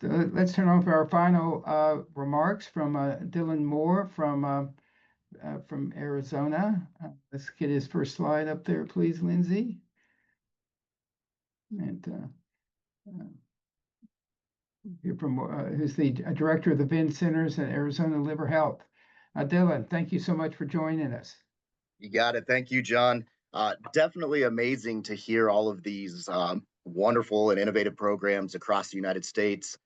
let's turn on for our final remarks from Dylan Moore from Arizona. Let's get his first slide up there, please, Lindsay. And hear from who's the director of the VIN Centers at Arizona Liver Health. Dylan, thank you so much for joining us. You got it. Thank you, John. Definitely amazing to hear all of these wonderful and innovative programs across the United States.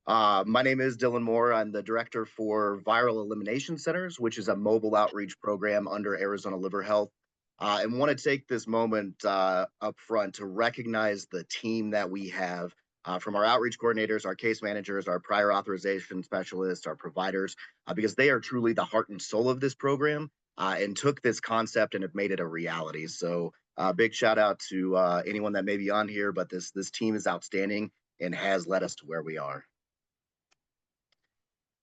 My name is Dylan Moore. I'm the director for Viral Elimination Centers, which is a mobile outreach program under Arizona Liver Health. And want to take this moment up front to recognize the team that we have from our outreach coordinators, our case managers, our prior authorization specialists, our providers, because they are truly the heart and soul of this program and took this concept and have made it a reality. So big shout out to anyone that may be on here, but this team is outstanding and has led us to where we are.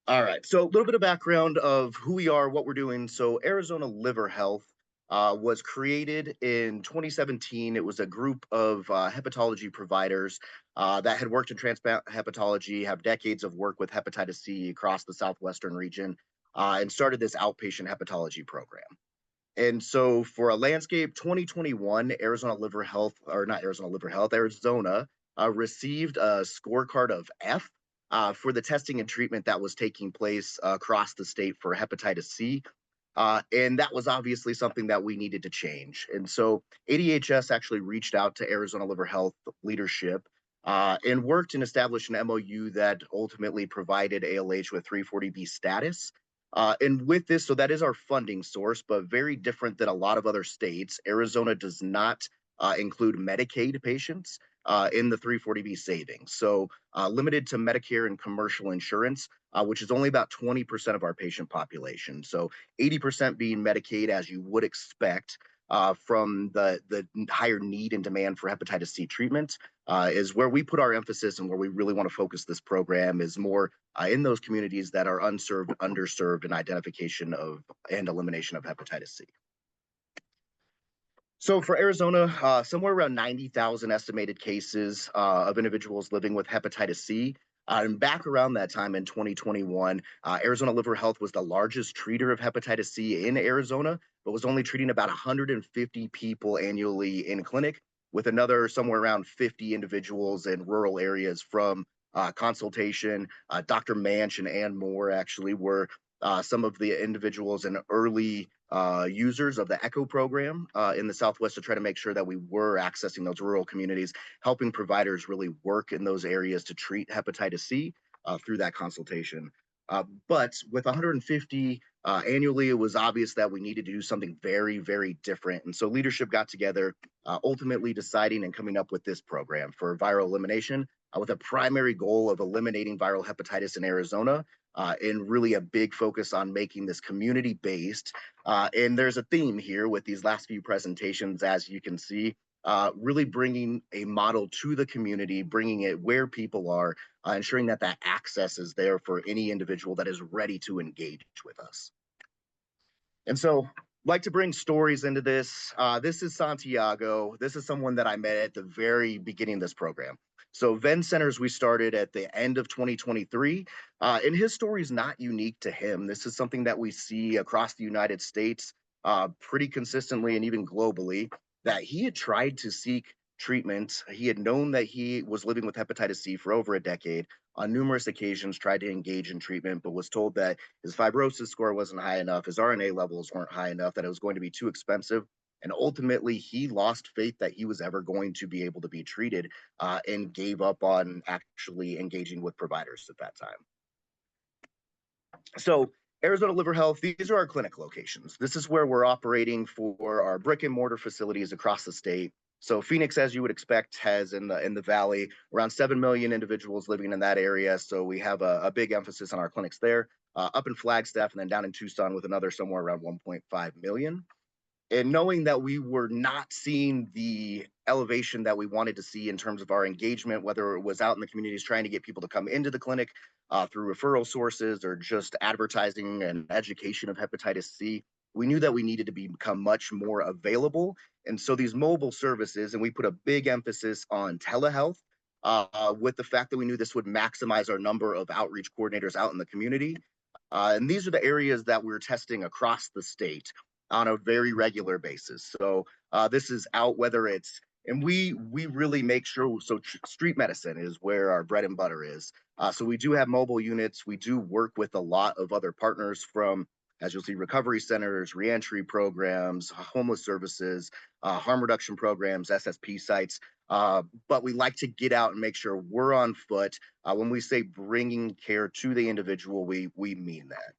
All right, so a little bit of background of who we are, what we're doing. So Arizona Liver Health was created in 2017. It was a group of hepatology providers that had worked in transplant hepatology, have decades of work with hepatitis C across the southwestern region, and started this outpatient hepatology program. And so for a landscape 2021, Arizona Liver Health, or not Arizona Liver Health, Arizona received a scorecard of F for the testing and treatment that was taking place across the state for hepatitis C. And that was obviously something that we needed to change. And so ADHS actually reached out to Arizona Liver Health leadership and worked and established an MOU that ultimately provided ALH with 340B status. And with this, so that is our funding source, but very different than a lot of other states. Arizona does not include Medicaid patients in the 340B savings. So limited to Medicare and commercial insurance, which is only about 20% of our patient population. So 80% being Medicaid, as you would expect from the higher need and demand for hepatitis C treatment, is where we put our emphasis and where we really want to focus this program is more in those communities that are unserved, underserved in identification of and elimination of hepatitis C. So for Arizona, somewhere around 90,000 estimated cases of individuals living with hepatitis C. And back around that time in 2021, Arizona Liver Health was the largest treater of hepatitis C in Arizona, but was only treating about 150 people annually in clinic, with another somewhere around 50 individuals in rural areas from consultation. Dr. Manch and Ann Moore actually were some of the individuals and early users of the ECHO program in the Southwest to try to make sure that we were accessing those rural communities, helping providers really work in those areas to treat hepatitis C through that consultation. But with 150 annually, it was obvious that we needed to do something very, very different. And so leadership got together, ultimately deciding and coming up with this program for viral elimination with a primary goal of eliminating viral hepatitis in Arizona and really a big focus on making this community-based. And there's a theme here with these last few presentations, as you can see, really bringing a model to the community, bringing it where people are, ensuring that that access is there for any individual that is ready to engage with us. And so like to bring stories into this. This is Santiago. This is someone that I met at the very beginning of this program. So VEN Centers, we started at the end of 2023, and his story is not unique to him. This is something that we see across the United States pretty consistently and even globally, that he had tried to seek treatment. He had known that he was living with hepatitis C for over a decade, on numerous occasions tried to engage in treatment, but was told that his fibrosis score wasn't high enough, his RNA levels weren't high enough, that it was going to be too expensive. And ultimately, he lost faith that he was ever going to be able to be treated and gave up on actually engaging with providers at that time. So Arizona Liver Health, these are our clinic locations. This is where we're operating for our brick and mortar facilities across the state. So Phoenix, as you would expect, has in the valley around 7 million individuals living in that area. So we have a big emphasis on our clinics there. Up in Flagstaff and then down in Tucson with another somewhere around 1.5 million. And knowing that we were not seeing the elevation that we wanted to see in terms of our engagement, whether it was out in the communities trying to get people to come into the clinic through referral sources or just advertising and education of hepatitis C, we knew that we needed to become much more available. And so these mobile services, and we put a big emphasis on telehealth, with the fact that we knew this would maximize our number of outreach coordinators out in the community. And these are the areas that we're testing across the state on a very regular basis. So this is out whether it's, and we really make sure, so street medicine is where our bread and butter is. So we do have mobile units. We do work with a lot of other partners from, as you'll see, recovery centers, reentry programs, homeless services, harm reduction programs, SSP sites. But we like to get out and make sure we're on foot. When we say bringing care to the individual, we mean that.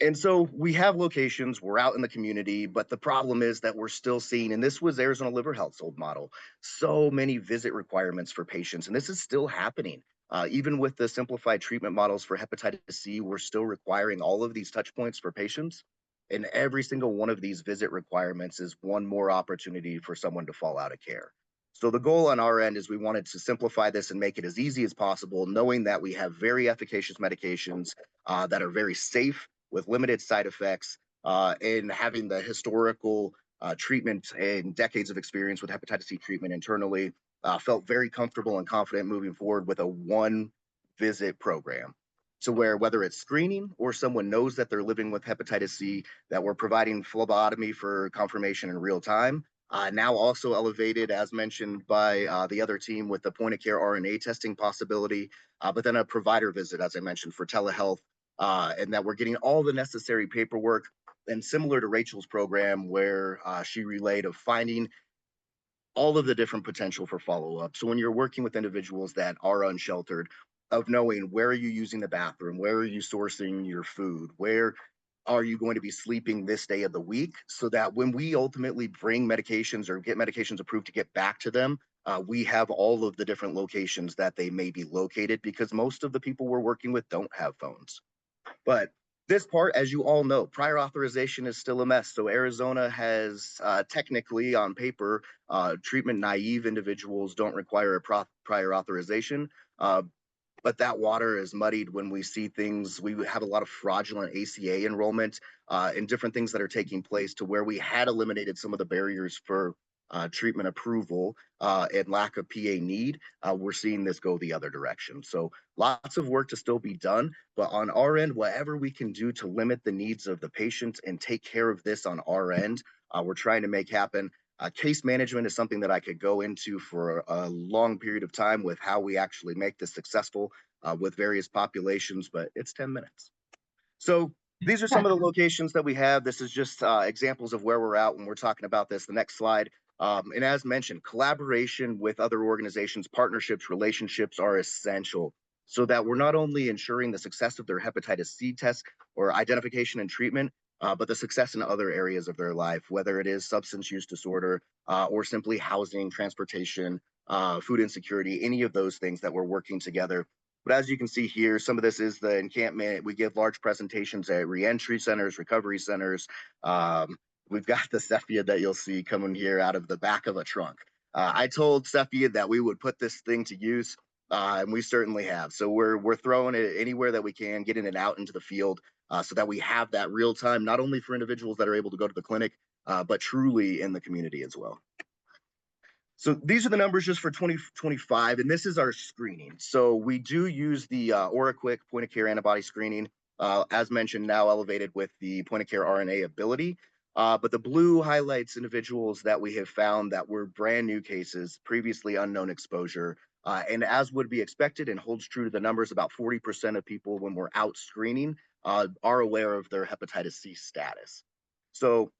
And so we have locations, we're out in the community, but the problem is that we're still seeing, and this was Arizona Liver Health's old model, so many visit requirements for patients, and this is still happening. Even with the simplified treatment models for hepatitis C, we're still requiring all of these touch points for patients. And every single one of these visit requirements is one more opportunity for someone to fall out of care. So the goal on our end is we wanted to simplify this and make it as easy as possible, knowing that we have very efficacious medications that are very safe with limited side effects, and having the historical treatment and decades of experience with hepatitis C treatment internally, felt very comfortable and confident moving forward with a one visit program. So where whether it's screening or someone knows that they're living with hepatitis C, that we're providing phlebotomy for confirmation in real time. Now also elevated, as mentioned by the other team, with the point of care RNA testing possibility, but then a provider visit, as I mentioned, for telehealth, and that we're getting all the necessary paperwork. And similar to Rachel's program, where she relayed of finding all of the different potential for follow-up. So when you're working with individuals that are unsheltered, of knowing where are you using the bathroom, where are you sourcing your food, where are you going to be sleeping this day of the week, so that when we ultimately bring medications or get medications approved to get back to them, we have all of the different locations that they may be located, because most of the people we're working with don't have phones. But this part, as you all know, prior authorization is still a mess. So Arizona has technically on paper, treatment naive individuals don't require a prior authorization. But that water is muddied when we see things. We have a lot of fraudulent ACA enrollment and different things that are taking place, to where we had eliminated some of the barriers for treatment approval and lack of PA need. We're seeing this go the other direction. So lots of work to still be done, but on our end, whatever we can do to limit the needs of the patients and take care of this on our end, we're trying to make happen. Case management is something that I could go into for a long period of time with how we actually make this successful with various populations, but it's 10 minutes. So these are some of the locations that we have. This is just examples of where we're at when we're talking about this. The next slide. And as mentioned, collaboration with other organizations, partnerships, relationships are essential, so that we're not only ensuring the success of their hepatitis C test or identification and treatment, but the success in other areas of their life, whether it is substance use disorder or simply housing, transportation, food insecurity, any of those things that we're working together. But as you can see here, some of this is the encampment. We give large presentations at reentry centers, recovery centers. We've got the Cephia that you'll see coming here out of the back of a trunk. I told Cephia that we would put this thing to use, and we certainly have. So we're throwing it anywhere that we can, getting it out into the field, so that we have that real time, not only for individuals that are able to go to the clinic, but truly in the community as well. So these are the numbers just for 2025, and this is our screening. So we do use the OraQuick point of care antibody screening, as mentioned, now elevated with the point of care RNA ability. But the blue highlights individuals that we have found that were brand new cases, previously unknown exposure. And as would be expected and holds true to the numbers, about 40% of people when we're out screening are aware of their hepatitis C status. So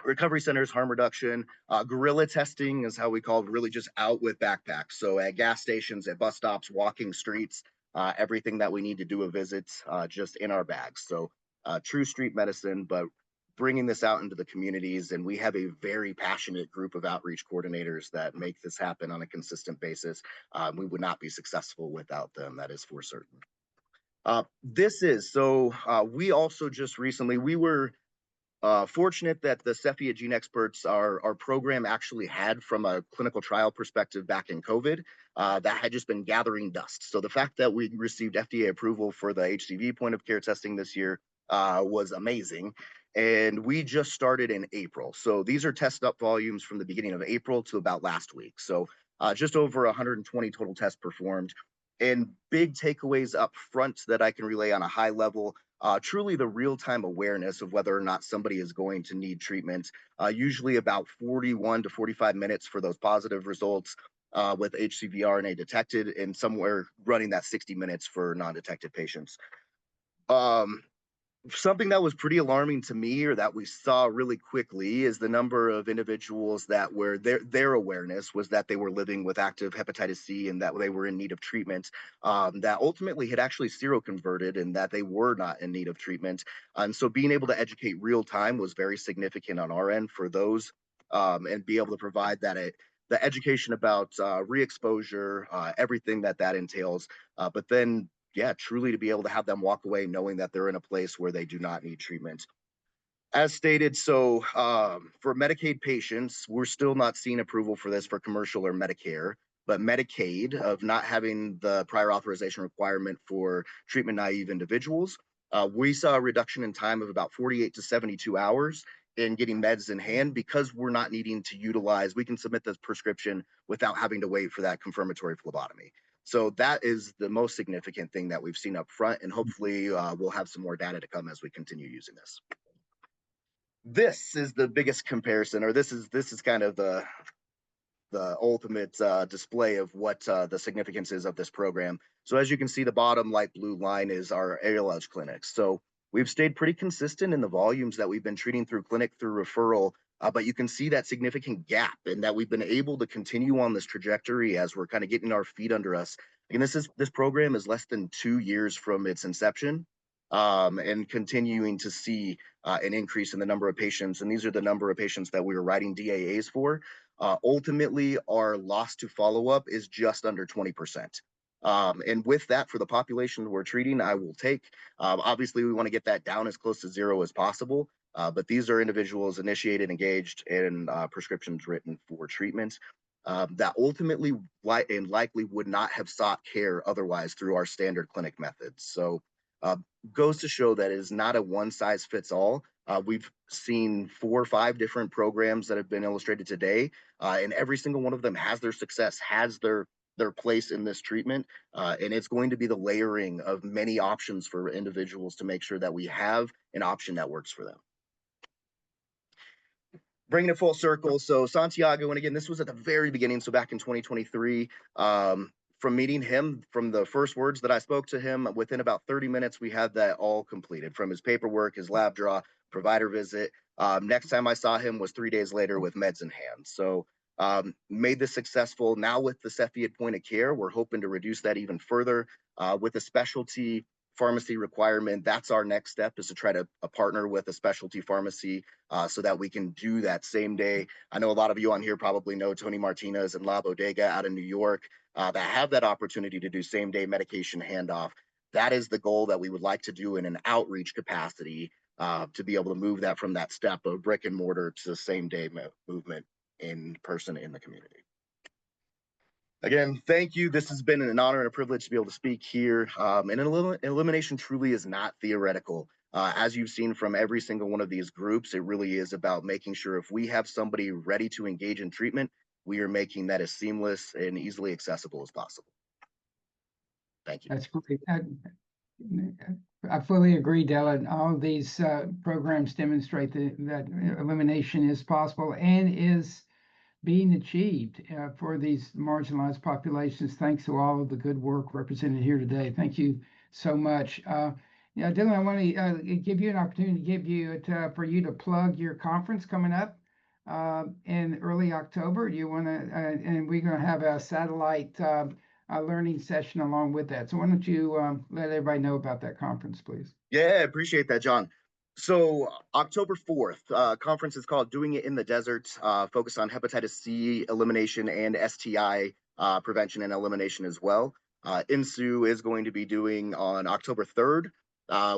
recovery centers, harm reduction, guerrilla testing is how we call it, really just out with backpacks. So at gas stations, at bus stops, walking streets, everything that we need to do a visit just in our bags. So true street medicine, but bringing this out into the communities. And we have a very passionate group of outreach coordinators that make this happen on a consistent basis. We would not be successful without them, that is for certain. We also just recently, we were fortunate that the Cephia Gene Experts, our program actually had, from a clinical trial perspective back in COVID, that had just been gathering dust. So the fact that we received FDA approval for the HCV point of care testing this year was amazing. And we just started in April. So these are test up volumes from the beginning of April to about last week. So just over 120 total tests performed. And big takeaways up front that I can relay on a high level, truly the real time awareness of whether or not somebody is going to need treatment, usually about 41 to 45 minutes for those positive results. With HCV RNA detected, and somewhere running that 60 minutes for non detected patients. Um, Something that was pretty alarming to me, or that we saw really quickly, is the number of individuals that were their awareness was that they were living with active hepatitis C and that they were in need of treatment. That ultimately had actually seroconverted and that they were not in need of treatment. And so being able to educate real time was very significant on our end for those, and be able to provide that the education about re-exposure, everything that that entails. But then yeah, truly to be able to have them walk away knowing that they're in a place where they do not need treatment. As stated, so for Medicaid patients, we're still not seeing approval for this for commercial or Medicare, but Medicaid, of not having the prior authorization requirement for treatment naive individuals, we saw a reduction in time of about 48 to 72 hours in getting meds in hand because we're not needing to utilize, we can submit the prescription without having to wait for that confirmatory phlebotomy. So that is the most significant thing that we've seen up front, and hopefully we'll have some more data to come as we continue using this. This is the biggest comparison, or this is kind of the ultimate display of what the significance is of this program. So as you can see, the bottom light blue line is our ALH clinics. So we've stayed pretty consistent in the volumes that we've been treating through clinic through referral, but you can see that significant gap and that we've been able to continue on this trajectory as we're kind of getting our feet under us. And this program is less than 2 years from its inception, and continuing to see an increase in the number of patients. And these are the number of patients that we were writing DAAs for. Ultimately, our loss to follow up is just under 20%. And with that, for the population we're treating, I will take. Obviously, we want to get that down as close to zero as possible. But these are individuals initiated, engaged, and prescriptions written for treatment, that ultimately and likely would not have sought care otherwise through our standard clinic methods. So uh, goes to show that it is not a one size fits all. We've seen 4 or 5 different programs that have been illustrated today, and every single one of them has their success, has their place in this treatment, and it's going to be the layering of many options for individuals to make sure that we have an option that works for them. Bringing it full circle, so Santiago, and again, this was at the very beginning, so back in 2023. From meeting him, from the first words that I spoke to him, within about 30 minutes, we had that all completed, from his paperwork, his lab draw, provider visit. Next time I saw him was 3 days later with meds in hand. So made this successful. Now with the Cepheid point of care, we're hoping to reduce that even further with a specialty pharmacy requirement. That's our next step, is to try to partner with a specialty pharmacy, so that we can do that same day. I know a lot of you on here probably know Tony Martinez and La Bodega out in New York, that have that opportunity to do same day medication handoff. That is the goal that we would like to do in an outreach capacity, to be able to move that from that step of brick and mortar to the same day movement in person in the community. Again, thank you. This has been an honor and a privilege to be able to speak here. And elimination truly is not theoretical. As you've seen from every single one of these groups, it really is about making sure if we have somebody ready to engage in treatment, we are making that as seamless and easily accessible as possible. Thank you. That's great. I fully agree, Dylan. All of these programs demonstrate that elimination is possible and is being achieved for these marginalized populations, thanks to all of the good work represented here today. Thank you so much. Yeah, Dylan, I want to give you an opportunity to give you for you to plug your conference coming up in early October. You want to, and we're going to have a satellite learning session along with that. So why don't you let everybody know about that conference, please? Yeah, appreciate that, John. So October 4th, conference is called Doing It in the Desert, focused on hepatitis C elimination and STI prevention and elimination as well. INSU is going to be doing on October 3rd.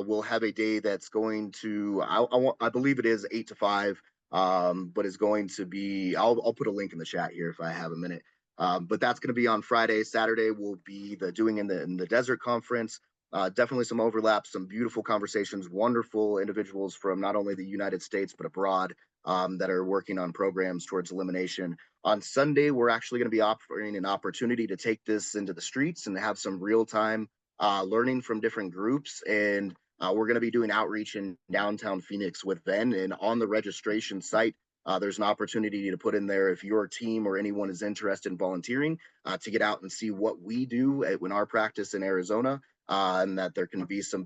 We'll have a day that's going to, I believe it is 8 to 5, but is going to be, I'll put a link in the chat here if I have a minute. But that's going to be on Friday. Saturday will be the Doing in the Desert conference. Definitely some overlap, some beautiful conversations, wonderful individuals from not only the United States, but abroad, that are working on programs towards elimination. On Sunday, we're actually going to be offering an opportunity to take this into the streets and have some real time learning from different groups. And we're going to be doing outreach in downtown Phoenix with Ben. And on the registration site, there's an opportunity to put in there if your team or anyone is interested in volunteering to get out and see what we do in our practice in Arizona, and that there can be some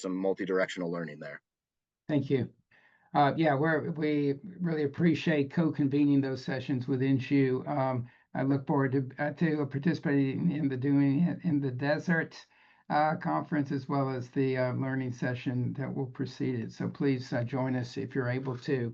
multi-directional learning there. Thank you. Yeah, we really appreciate co-convening those sessions with INSHU. I look forward to participating in the Doing It in the Desert conference, as well as the learning session that will precede it. So please join us if you're able to.